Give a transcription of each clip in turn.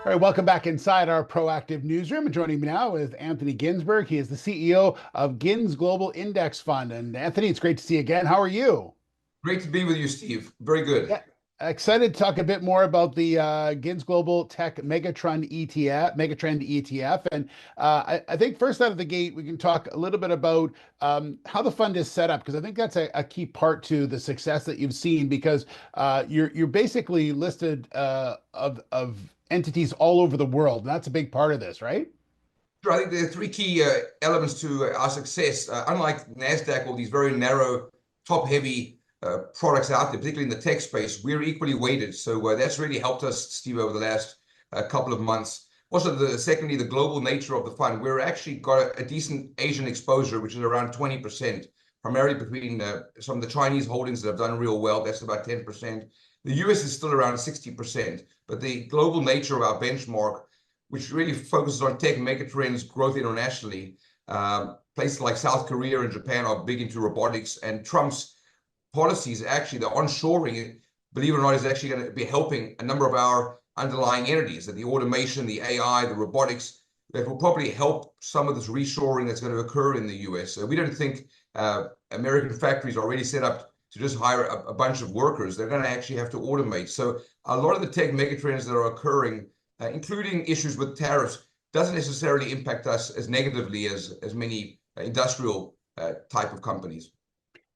All right, welcome back inside our proactive newsroom. And joining me now is Anthony Ginsberg. He is the CEO of Gins Global Index Fund. And Anthony, it's great to see you again. How are you? Great to be with you, Steve. Very good. Yeah, excited to talk a bit more about the Gins Global Tech Megatrend ETF. And I think first out of the gate, we can talk a little bit about how the fund is set up, because I think that's a key part to the success that you've seen. Because you're basically listed of entities all over the world, and that's a big part of this, right? Sure, I think there are three key elements to our success. Unlike NASDAQ, all these very narrow, top-heavy products out there, particularly in the tech space, we're equally weighted. So that's really helped us, Steve, over the last couple of months. Also, secondly, the global nature of the fund. We're actually got a decent Asian exposure, which is around 20%, primarily between some of the Chinese holdings that have done real well. That's about 10%. The US is still around 60%, but the global nature of our benchmark, which really focuses on tech megatrends, growth internationally. Places like South Korea and Japan are big into robotics, and Trump's policies, actually, the onshoring, believe it or not, is actually going to be helping a number of our underlying entities, that the automation, the AI, the robotics, that will probably help some of this reshoring that's going to occur in the US. So we don't think American factories are already set up to just hire a bunch of workers. They're going to actually have to automate. So a lot of the tech megatrends that are occurring, including issues with tariffs, doesn't necessarily impact us as negatively as many industrial type of companies.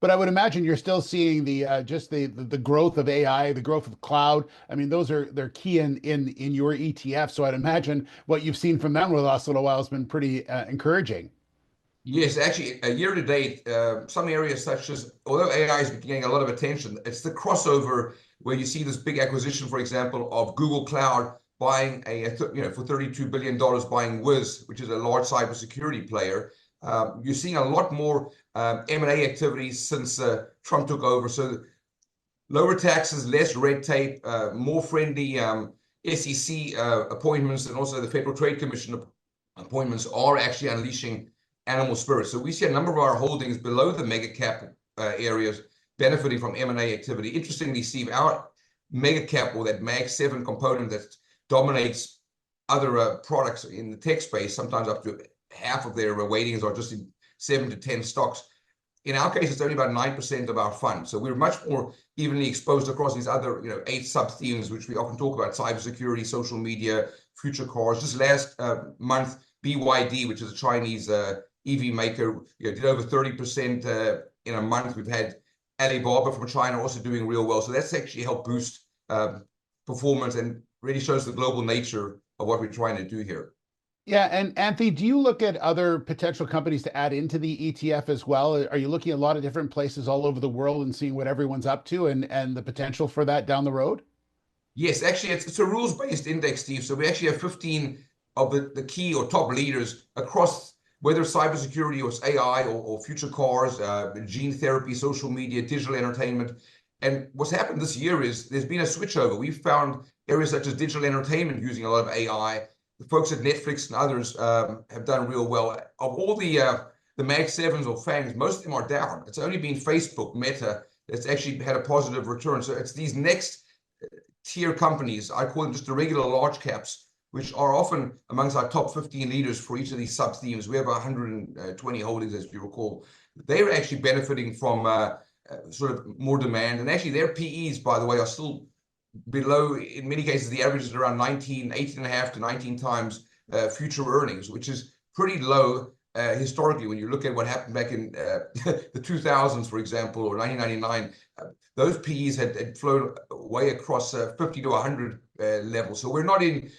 But I would imagine you're still seeing the just the growth of AI, the growth of cloud. I mean, they're key in your ETF. So I'd imagine what you've seen from them over the last little while has been pretty encouraging. Yes, actually, a year to date, some areas such as, although AI is getting a lot of attention, it's the crossover where you see this big acquisition, for example, of Google Cloud buying for $32 billion, buying Wiz, which is a large cybersecurity player. You're seeing a lot more M&A activities since Trump took over. So lower taxes, less red tape, more friendly SEC appointments, and also the Federal Trade Commission appointments are actually unleashing animal spirits. So we see a number of our holdings below the mega cap areas benefiting from M&A activity. Interestingly, Steve, our mega cap, or that Mag 7 component that dominates other products in the tech space, sometimes up to half of their weightings are just in 7 to 10 stocks. In our case, it's only about 9% of our fund. So we're much more evenly exposed across these other 8 sub-themes, which we often talk about: cybersecurity, social media, future cars. Just last month, BYD, which is a Chinese EV maker, did over 30% in a month. We've had Alibaba from China also doing real well. So that's actually helped boost performance and really shows the global nature of what we're trying to do here. Yeah, and Anthony, do you look at other potential companies to add into the ETF as well? Are you looking at a lot of different places all over the world and seeing what everyone's up to and the potential for that down the road? Yes, actually, it's a rules-based index, Steve. So we actually have 15 of the key or top leaders across, whether cybersecurity or AI or future cars, gene therapy, social media, digital entertainment. And what's happened this year is there's been a switchover. We've found areas such as digital entertainment using a lot of AI. The folks at Netflix and others have done real well. Of all the Mag 7s or FANGs, most of them are down. It's only been Facebook, Meta, that's actually had a positive return. So it's these next tier companies, I call them just the regular large caps, which are often amongst our top 15 leaders for each of these sub-themes. We have 120 holdings, as you recall. They're actually benefiting from sort of more demand. And actually their PEs, by the way, are still below, in many cases, the average is around 18.5 to 19 times future earnings, which is pretty low historically. When you look at what happened back in the 2000s, for example, or 1999, those PEs had flown way across 50 to 100 levels. So we're not in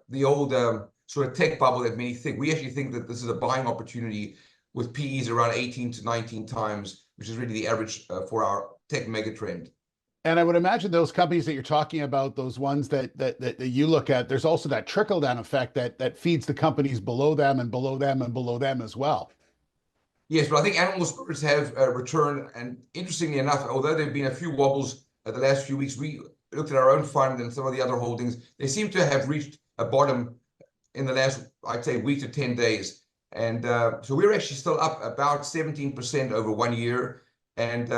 the old sort of tech bubble that many think. We actually think that this is a buying opportunity with PEs around 18 to 19 times, which is really the average for our tech megatrend. And I would imagine those companies that you're talking about, those ones that you look at, there's also that trickle down effect that feeds the companies below them and below them and below them as well. Yes, but I think animal spirits have returned. And interestingly enough, although there have been a few wobbles the last few weeks, we looked at our own fund and some of the other holdings. They seem to have reached a bottom in the last, I'd say, week to 10 days. And so we're actually still up about 17% over 1 year. And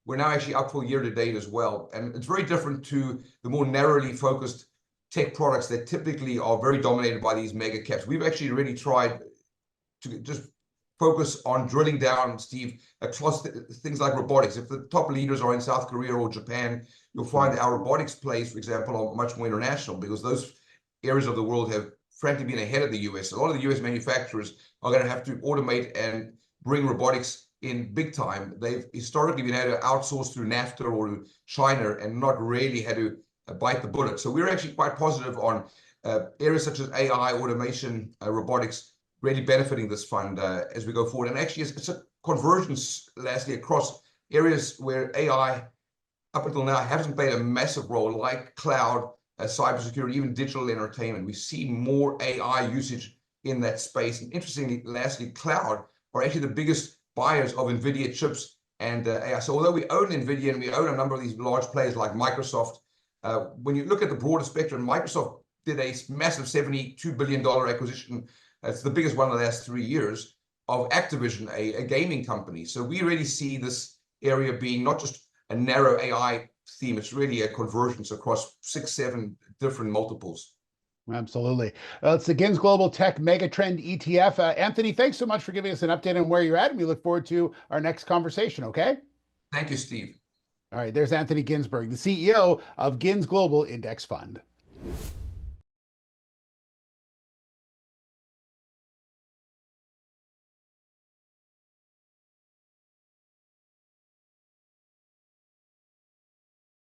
we're now actually up for year to date as well. And it's very different to the more narrowly focused tech products that typically are very dominated by these mega caps. We've actually really tried to just focus on drilling down, Steve, across things like robotics. If the top leaders are in South Korea or Japan, you'll find our robotics plays, for example, are much more international, because those areas of the world have frankly been ahead of the US. A lot of the US manufacturers are going to have to automate and bring robotics in big time. They've historically been able to outsource through NAFTA or to China and not really had to bite the bullet. So we're actually quite positive on areas such as AI, automation, robotics, really benefiting this fund as we go forward. And actually, it's a convergence, lastly, across areas where AI, up until now, hasn't played a massive role, like cloud, cybersecurity, even digital entertainment. We see more AI usage in that space. And interestingly, lastly, cloud are actually the biggest buyers of NVIDIA chips and AI. So although we own NVIDIA and we own a number of these large players like Microsoft, when you look at the broader spectrum, Microsoft did a massive $72 billion acquisition. It's the biggest one in the last 3 years, of Activision, a gaming company. So we really see this area being not just a narrow AI theme, it's really a convergence across 6, 7 different multiples. Absolutely. It's the GINS Global Tech Megatrend ETF. Anthony, thanks so much for giving us an update on where you're at, and we look forward to our next conversation, okay? Thank you, Steve. All right, there's Anthony Ginsberg, the CEO of GINS Global Index Fund.